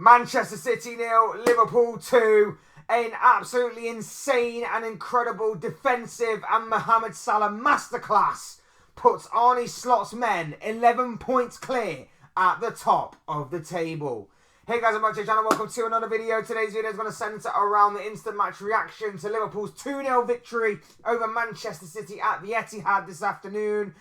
Manchester City 0, Liverpool 2. An absolutely insane and incredible defensive and Mohamed Salah masterclass puts Arne Slot's men 11 points clear at the top of the table. Hey guys, I'm back to the channel. Welcome to another video. Today's video is going to centre around the instant match reaction to Liverpool's 2-0 victory over Manchester City at the Etihad this afternoon.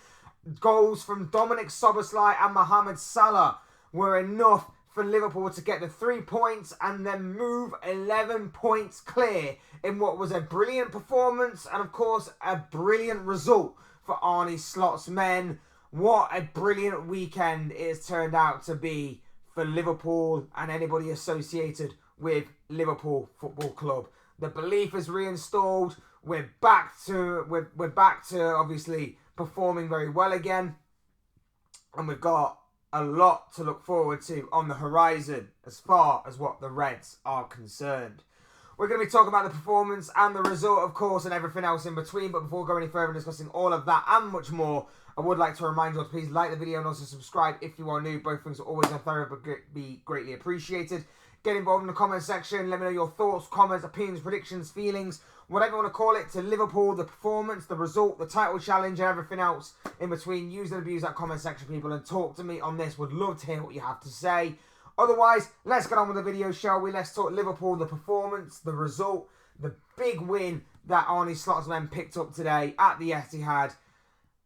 Goals from Dominic Szoboszlai and Mohamed Salah were enough for Liverpool to get the 3 points and then move 11 points clear in what was a brilliant performance and, of course, a brilliant result for Arne Slot's men. What a brilliant weekend it has turned out to be for Liverpool and anybody associated with Liverpool Football Club. The belief is reinstalled. We're back to obviously performing very well again, and we've got a lot to look forward to on the horizon as far as what the Reds are concerned. We're going to be talking about the performance and the result, of course, and everything else in between. But before going any further discussing all of that and much more, I would like to remind you to please like the video and also subscribe if you are new. Both things are always be greatly appreciated. Get involved in the comment section. Let me know your thoughts, comments, opinions, predictions, feelings, whatever you want to call it, to Liverpool, the performance, the result, the title challenge, and everything else in between. Use and abuse that comment section, people, and talk to me on this. Would love to hear what you have to say. Otherwise, let's get on with the video, shall we? Let's talk Liverpool, the performance, the result, the big win that Arne Slot's men picked up today at the Etihad.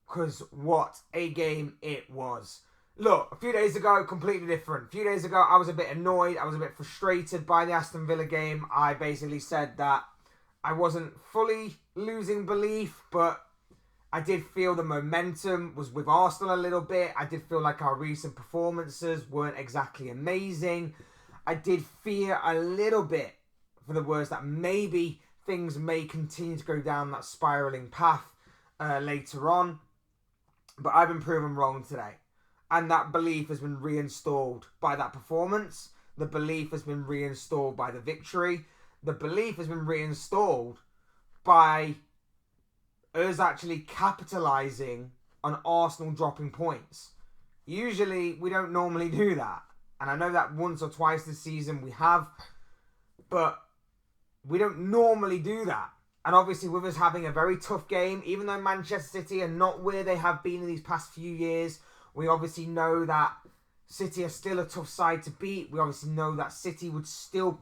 Because what a game it was. Look, a few days ago, completely different. A few days ago, I was a bit annoyed. I was a bit frustrated by the Aston Villa game. I basically said that I wasn't fully losing belief, but I did feel the momentum was with Arsenal a little bit. I did feel like our recent performances weren't exactly amazing. I did fear a little bit, for the worst, that maybe things may continue to go down that spiralling path later on. But I've been proven wrong today. And that belief has been reinstalled by that performance. The belief has been reinstalled by the victory. The belief has been reinstalled by us actually capitalising on Arsenal dropping points. Usually, we don't normally do that. And I know that once or twice this season we have. But we don't normally do that. And obviously, with us having a very tough game, even though Manchester City are not where they have been in these past few years, we obviously know that City are still a tough side to beat. We obviously know that City would still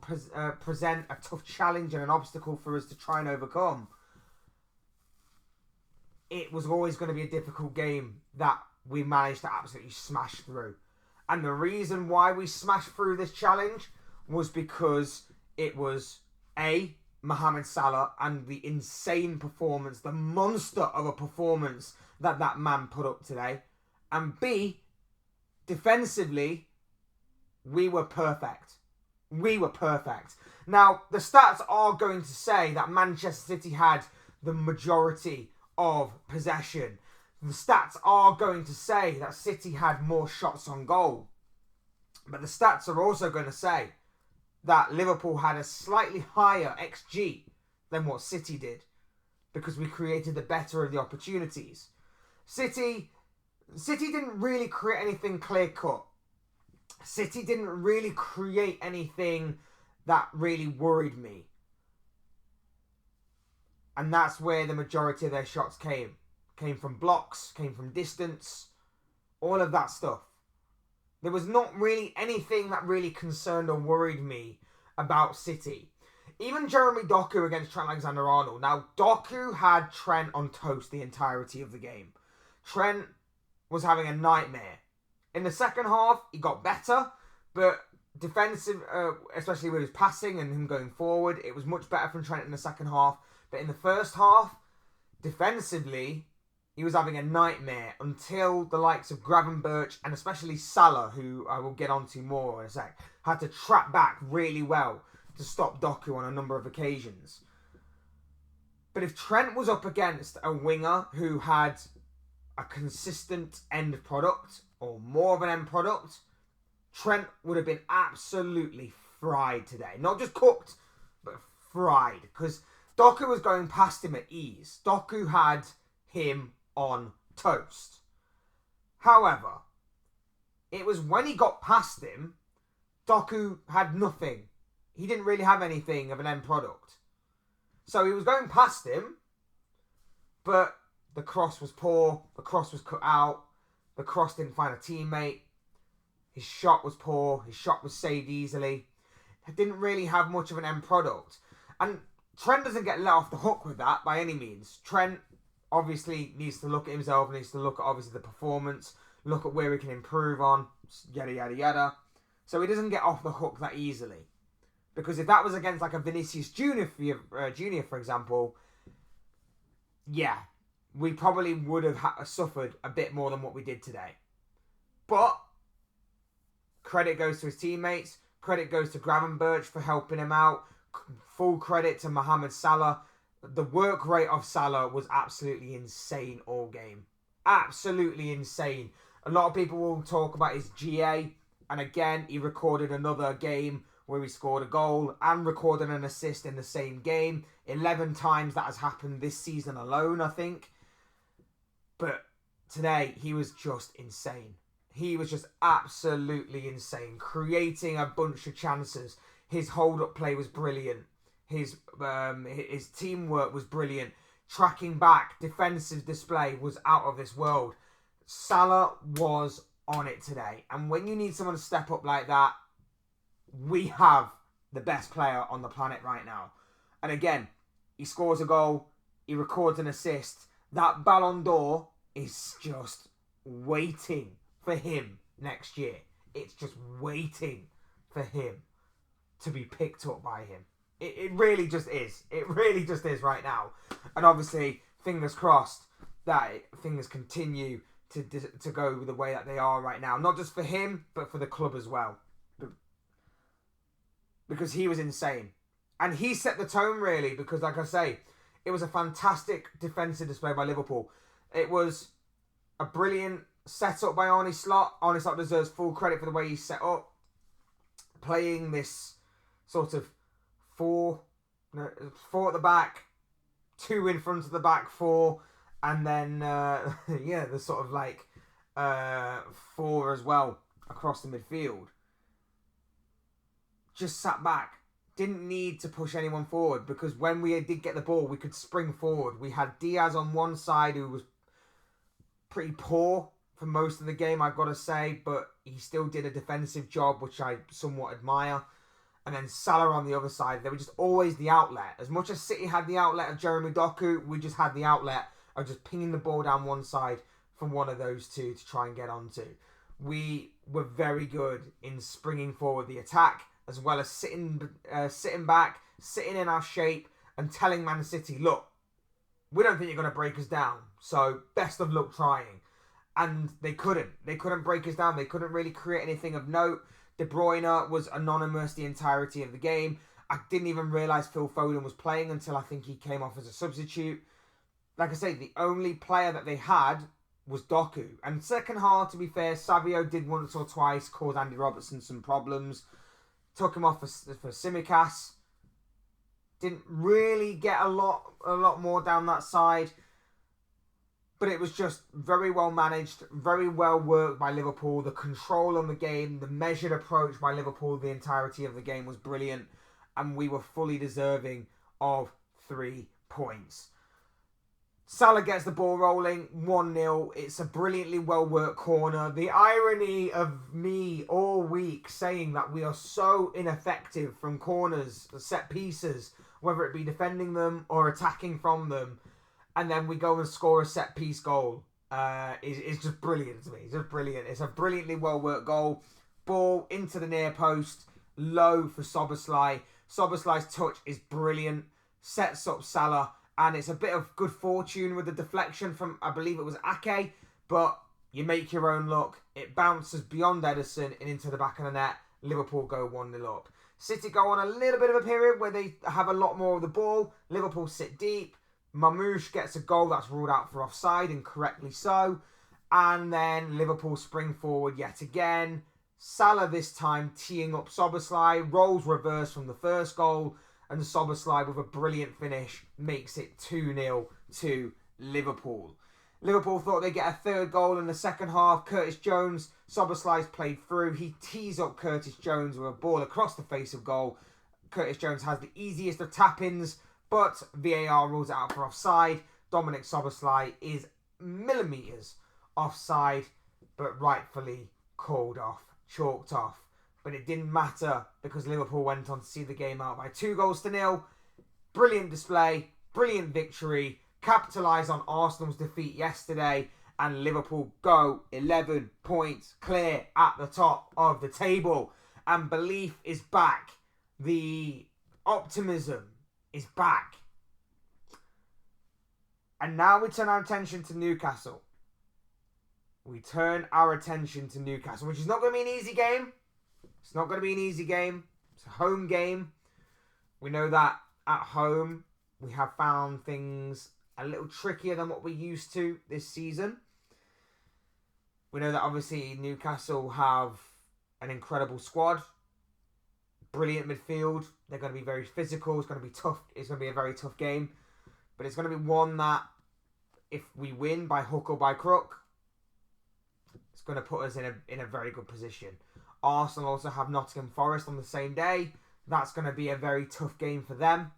present a tough challenge and an obstacle for us to try and overcome. It was always going to be a difficult game that we managed to absolutely smash through. And the reason why we smashed through this challenge was because it was A, Mohamed Salah and the insane performance, the monster of a performance that that man put up today. And B, defensively, we were perfect. We were perfect. Now, the stats are going to say that Manchester City had the majority of possession. The stats are going to say that City had more shots on goal. But the stats are also going to say that Liverpool had a slightly higher XG than what City did, because we created the better of the opportunities. City didn't really create anything clear-cut. City didn't really create anything that really worried me. And that's where the majority of their shots came. Came from blocks, came from distance, all of that stuff. There was not really anything that really concerned or worried me about City. Even Jeremy Doku against Trent Alexander-Arnold. Now, Doku had Trent on toast the entirety of the game. Trent was having a nightmare. In the second half, he got better, but defensive, especially with his passing and him going forward, it was much better from Trent in the second half. But in the first half, defensively, he was having a nightmare until the likes of Gravenberch and especially Salah, who I will get onto more in a sec, had to trap back really well to stop Doku on a number of occasions. But if Trent was up against a winger who had a consistent end product or more of an end product, Trent would have been absolutely fried today. Not just cooked, but fried. Because Doku was going past him at ease. Doku had him on toast. However, it was when he got past him Doku had nothing. He didn't really have anything of an end product. So he was going past him, but the cross was poor, the cross was cut out, the cross didn't find a teammate, his shot was poor, his shot was saved easily. He didn't really have much of an end product. And Trent doesn't get let off the hook with that by any means. Trent obviously needs to look at himself, needs to look at obviously the performance, look at where he can improve on, yada, yada, yada. So he doesn't get off the hook that easily. Because if that was against like a Vinicius Junior, for example, yeah, we probably would have suffered a bit more than what we did today. But credit goes to his teammates. Credit goes to Gravenberch for helping him out. Full credit to Mohamed Salah. The work rate of Salah was absolutely insane all game. Absolutely insane. A lot of people will talk about his GA. And again, he recorded another game where he scored a goal and recorded an assist in the same game. 11 times that has happened this season alone, I think. But today, he was just insane. He was just absolutely insane. Creating a bunch of chances. His hold-up play was brilliant. His teamwork was brilliant. Tracking back, defensive display was out of this world. Salah was on it today. And when you need someone to step up like that, we have the best player on the planet right now. And again, he scores a goal. He records an assist. That Ballon d'Or is just waiting for him next year. It's just waiting for him to be picked up by him. It really just is. It really just is right now. And obviously, fingers crossed that things continue to go the way that they are right now. Not just for him, but for the club as well. Because he was insane. And he set the tone, really, because like I say, it was a fantastic defensive display by Liverpool. It was a brilliant set up by Arne Slot. Arne Slot deserves full credit for the way he set up. Playing this sort of four at the back, 2 in front of the back 4, and then, the sort of like 4 as well across the midfield. Just sat back. Didn't need to push anyone forward because when we did get the ball, we could spring forward. We had Diaz on one side who was pretty poor for most of the game, I've got to say, but he still did a defensive job, which I somewhat admire. And then Salah on the other side. They were just always the outlet. As much as City had the outlet of Jeremy Doku, we just had the outlet of just pinging the ball down one side from one of those two to try and get onto. We were very good in springing forward the attack, as well as sitting back, sitting in our shape, and telling Man City, look, we don't think you're going to break us down, so best of luck trying. And they couldn't. They couldn't break us down. They couldn't really create anything of note. De Bruyne was anonymous the entirety of the game. I didn't even realise Phil Foden was playing until I think he came off as a substitute. Like I say, the only player that they had was Doku. And second half, to be fair, Savio did once or twice cause Andy Robertson some problems. Took him off for Tsimikas. Didn't really get a lot more down that side. But it was just very well managed, very well worked by Liverpool. The control on the game, the measured approach by Liverpool, the entirety of the game was brilliant. And we were fully deserving of 3 points. Salah gets the ball rolling, 1-0. It's a brilliantly well-worked corner. The irony of me all week saying that we are so ineffective from corners, set pieces, whether it be defending them or attacking from them, and then we go and score a set-piece goal is just brilliant to me. It's just brilliant. It's a brilliantly well-worked goal. Ball into the near post, low for Szoboszlai. Szoboszlai's touch is brilliant. Sets up Salah. And it's a bit of good fortune with the deflection from, I believe it was Ake. But you make your own luck. It bounces beyond Ederson and into the back of the net. Liverpool go 1-0 up. City go on a little bit of a period where they have a lot more of the ball. Liverpool sit deep. Mamouche gets a goal that's ruled out for offside, and correctly so. And then Liverpool spring forward yet again. Salah this time teeing up Szoboszlai. Roles reverse from the first goal. And Szoboszlai with a brilliant finish makes it 2-0 to Liverpool. Liverpool thought they'd get a third goal in the second half. Curtis Jones, Szoboszlai's played through. He tees up Curtis Jones with a ball across the face of goal. Curtis Jones has the easiest of tap-ins, but VAR rules it out for offside. Dominic Szoboszlai is millimetres offside, but rightfully called off, chalked off. But it didn't matter because Liverpool went on to see the game out by 2-0. Brilliant display, brilliant victory, capitalise on Arsenal's defeat yesterday, and Liverpool go 11 points clear at the top of the table. And belief is back. The optimism is back. And now we turn our attention to Newcastle. Which is not going to be an easy game. It's not going to be an easy game. It's a home game. We know that at home we have found things a little trickier than what we're used to this season. We know that obviously Newcastle have an incredible squad. Brilliant midfield. They're going to be very physical. It's going to be tough. It's going to be a very tough game. But it's going to be one that, if we win by hook or by crook, it's going to put us in a very good position. Arsenal also have Nottingham Forest on the same day. That's going to be a very tough game for them.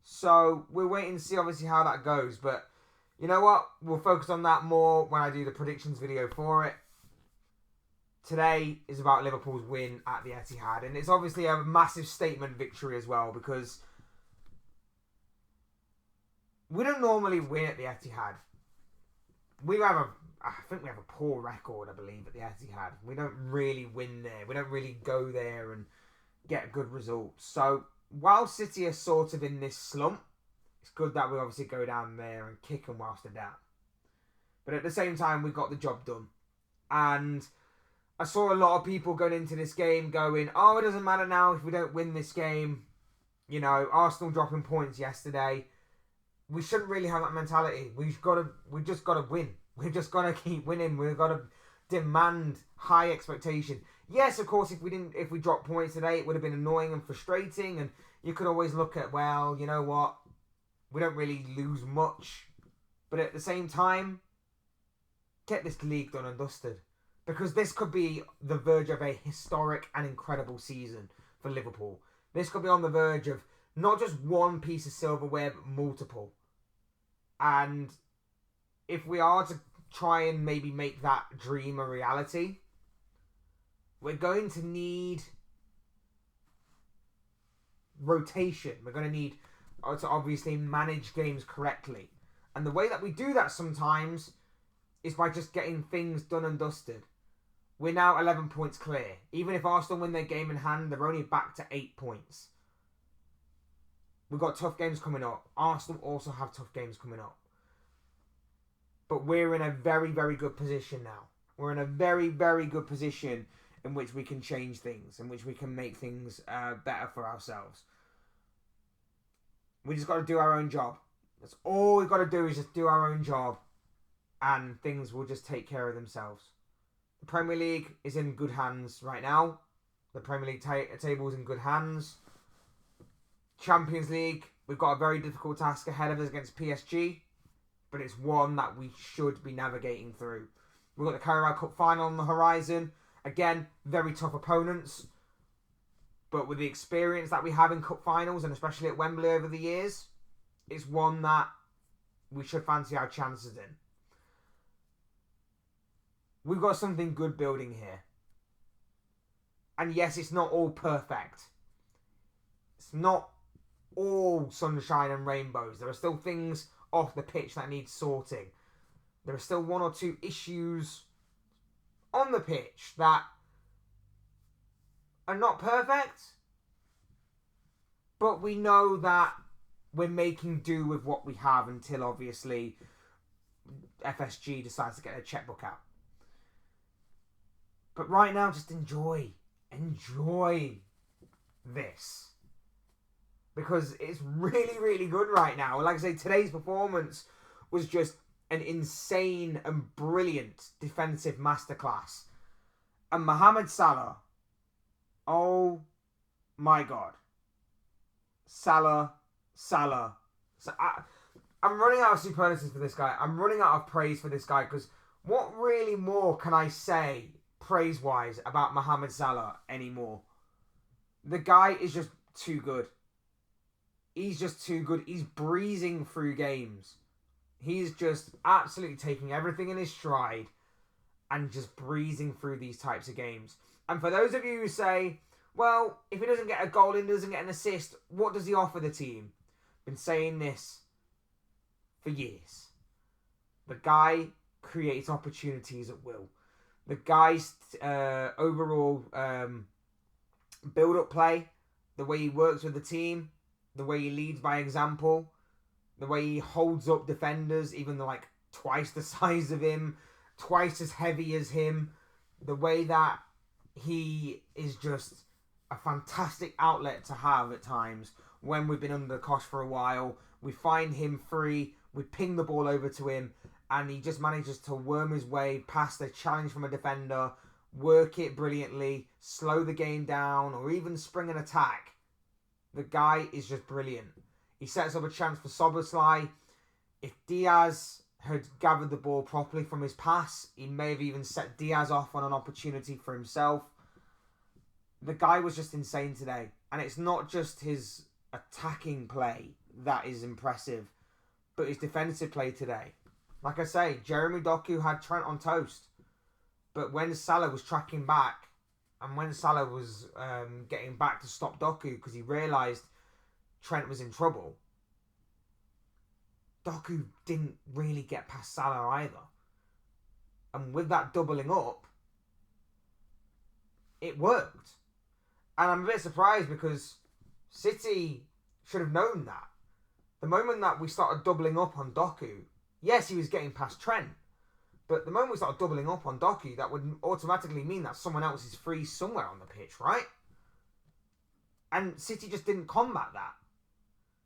So we're waiting to see obviously how that goes. But you know what? We'll focus on that more when I do the predictions video for it. Today is about Liverpool's win at the Etihad. And it's obviously a massive statement victory as well, because we don't normally win at the Etihad. I think we have a poor record, I believe, at the Etihad. We don't really win there. We don't really go there and get good results. So while City are sort of in this slump, it's good that we obviously go down there and kick them whilst they're down. But at the same time, we got the job done. And I saw a lot of people going into this game going, oh, it doesn't matter now if we don't win this game. You know, Arsenal dropping points yesterday. We shouldn't really have that mentality. We just got to win. We've just got to keep winning. We've got to demand high expectation. Yes, of course, if we dropped points today, it would have been annoying and frustrating. And you could always look at, well, you know what? We don't really lose much. But at the same time, get this league done and dusted. Because this could be the verge of a historic and incredible season for Liverpool. This could be on the verge of not just one piece of silverware, but multiple. And if we are to try and maybe make that dream a reality, we're going to need rotation. We're going to need to obviously manage games correctly. And the way that we do that sometimes is by just getting things done and dusted. We're now 11 points clear. Even if Arsenal win their game in hand, they're only back to 8 points. We've got tough games coming up. Arsenal also have tough games coming up. But we're in a very, very good position now. We're in a very, very good position in which we can change things, in which we can make things better for ourselves. We just got to do our own job. That's all we've got to do, is just do our own job, and things will just take care of themselves. The Premier League is in good hands right now. The Premier League table is in good hands. Champions League, we've got a very difficult task ahead of us against PSG, but it's one that we should be navigating through. We've got the Carabao Cup final on the horizon. Again, very tough opponents. But with the experience that we have in cup finals, and especially at Wembley over the years, it's one that we should fancy our chances in. We've got something good building here. And yes, it's not all perfect. It's not all sunshine and rainbows. There are still things off the pitch that need sorting. There are still one or two issues on the pitch that are not perfect, but we know that we're making do with what we have until obviously FSG decides to get their checkbook out. But right now, just enjoy this, because it's really, really good right now. Like I say, today's performance was just an insane and brilliant defensive masterclass. And Mohamed Salah, oh my God. Salah. I'm running out of superlatives for this guy. I'm running out of praise for this guy because what really more can I say praise-wise about Mohamed Salah anymore? The guy is just too good. He's just too good. He's breezing through games. He's just absolutely taking everything in his stride and just breezing through these types of games. And for those of you who say, well, if he doesn't get a goal in, doesn't get an assist, what does he offer the team? Been saying this for years. The guy creates opportunities at will. The guy's overall build-up play, the way he works with the team, the way he leads by example, the way he holds up defenders, even though like twice the size of him, twice as heavy as him, the way that he is just a fantastic outlet to have at times when we've been under the cosh for a while. We find him free, we ping the ball over to him, and he just manages to worm his way past the challenge from a defender, work it brilliantly, slow the game down, or even spring an attack. The guy is just brilliant. He sets up a chance for Szoboszlai. If Diaz had gathered the ball properly from his pass, he may have even set Diaz off on an opportunity for himself. The guy was just insane today. And it's not just his attacking play that is impressive, but his defensive play today. Like I say, Jeremy Doku had Trent on toast. But when Salah was tracking back, and when Salah was getting back to stop Doku because he realised Trent was in trouble, Doku didn't really get past Salah either. And with that doubling up, it worked. And I'm a bit surprised because City should have known that. The moment that we started doubling up on Doku, yes, he was getting past Trent. But the moment we started doubling up on Doku, that would automatically mean that someone else is free somewhere on the pitch, right? And City just didn't combat that.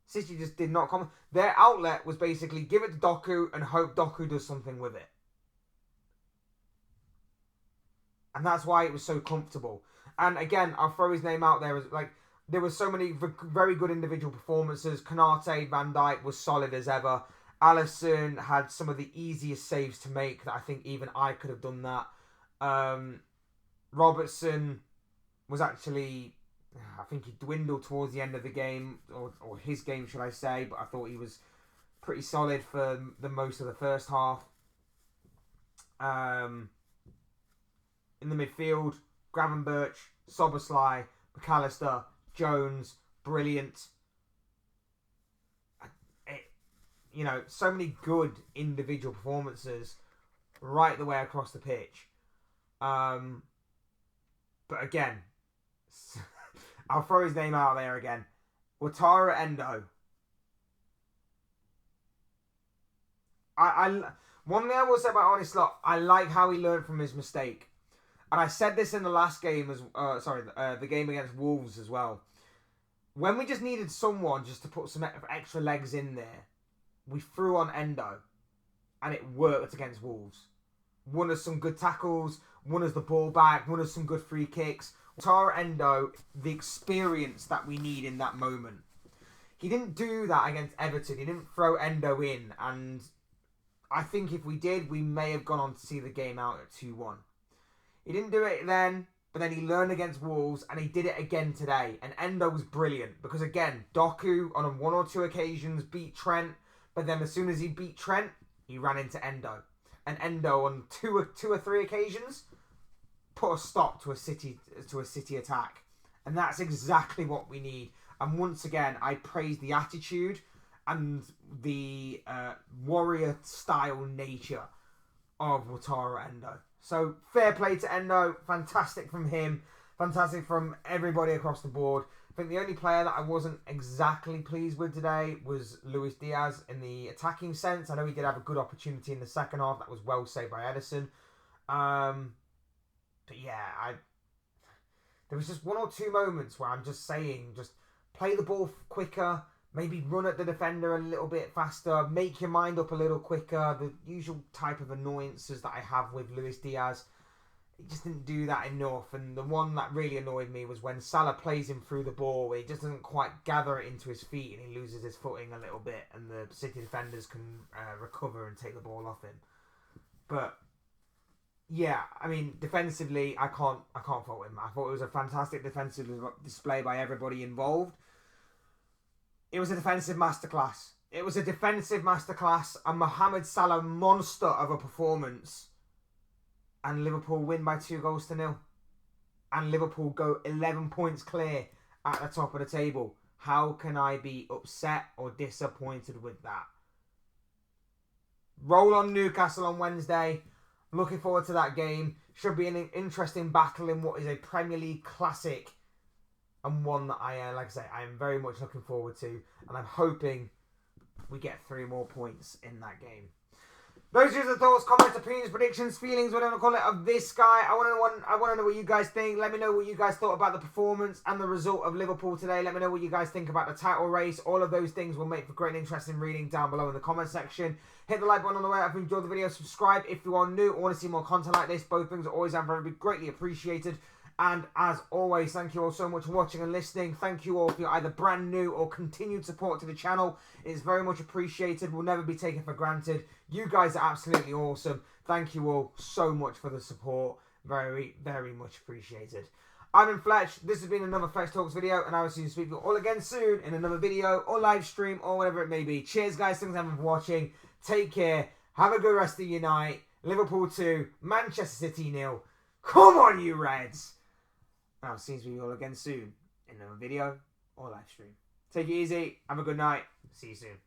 City just did not combat. Their outlet was basically give it to Doku and hope Doku does something with it. And that's why it was so comfortable. And again, I'll throw his name out there. There were so many very good individual performances. Konate, Van Dijk was solid as ever. Alisson had some of the easiest saves to make that I think even I could have done that. Robertson was actually, I think he dwindled towards the end of the game, or his game should I say, but I thought he was pretty solid for the most of the first half. In the midfield, Gravenberch, Szoboszlai, McAllister, Jones, brilliant. So many good individual performances right the way across the pitch. But again, I'll throw his name out there again. Wataru Endo. One thing I will say about Arne Slot, I like how he learned from his mistake. And I said this in the last game, the game against Wolves as well. When we just needed someone just to put some extra legs in there, we threw on Endo, and it worked against Wolves. Won us some good tackles, won us the ball back, won us some good free kicks. Tara Endo, the experience that we need in that moment. He didn't do that against Everton. He didn't throw Endo in, and I think if we did, we may have gone on to see the game out at 2-1. He didn't do it then, but then he learned against Wolves, and he did it again today. And Endo was brilliant, because again, Doku on one or two occasions beat Trent, but then as soon as he beat Trent, he ran into Endo. And Endo on two or three occasions put a stop to a City attack. And that's exactly what we need. And once again, I praise the attitude and the warrior style nature of Wataru Endo. So fair play to Endo, fantastic from him, fantastic from everybody across the board. I think the only player that I wasn't exactly pleased with today was Luis Diaz in the attacking sense. I know he did have a good opportunity in the second half. That was well saved by Edison. But yeah, there was just one or two moments where I'm just saying, just play the ball quicker, maybe run at the defender a little bit faster, make your mind up a little quicker, the usual type of annoyances that I have with Luis Diaz. he just didn't do that enough. And the one that really annoyed me was when Salah plays him through the ball, where he just doesn't quite gather it into his feet and he loses his footing a little bit, and the City defenders can recover and take the ball off him. But yeah, I mean, defensively, I can't fault him. I thought it was a fantastic defensive display by everybody involved. It was a defensive masterclass. It was a defensive masterclass, a Mohamed Salah monster of a performance. And Liverpool win by 2-0. And Liverpool go 11 points clear at the top of the table. How can I be upset or disappointed with that? Roll on Newcastle on Wednesday. Looking forward to that game. Should be an interesting battle in what is a Premier League classic. And one that I am very much looking forward to. And I'm hoping we get 3 more points in that game. Those are the thoughts, comments, opinions, predictions, feelings, whatever you call it, of this guy. I want to know what you guys think. Let me know what you guys thought about the performance and the result of Liverpool today. Let me know what you guys think about the title race. All of those things will make for great and interesting reading down below in the comment section. Hit the like button on the way up if you enjoyed the video. Subscribe if you are new or want to see more content like this. Both things are always very greatly appreciated. And as always, thank you all so much for watching and listening. Thank you all for your either brand new or continued support to the channel. It's very much appreciated. Will never be taken for granted. You guys are absolutely awesome. Thank you all so much for the support. Very, very much appreciated. I've been Fletch. This has been another Fletch Talks video, and I will see you speak to you all again soon in another video or live stream or whatever it may be. Cheers, guys. Thanks everyone for watching. Take care. Have a good rest of your night. Liverpool 2, Manchester City 0. Come on, you Reds. And I'll see you all again soon in another video or live stream. Take it easy. Have a good night. See you soon.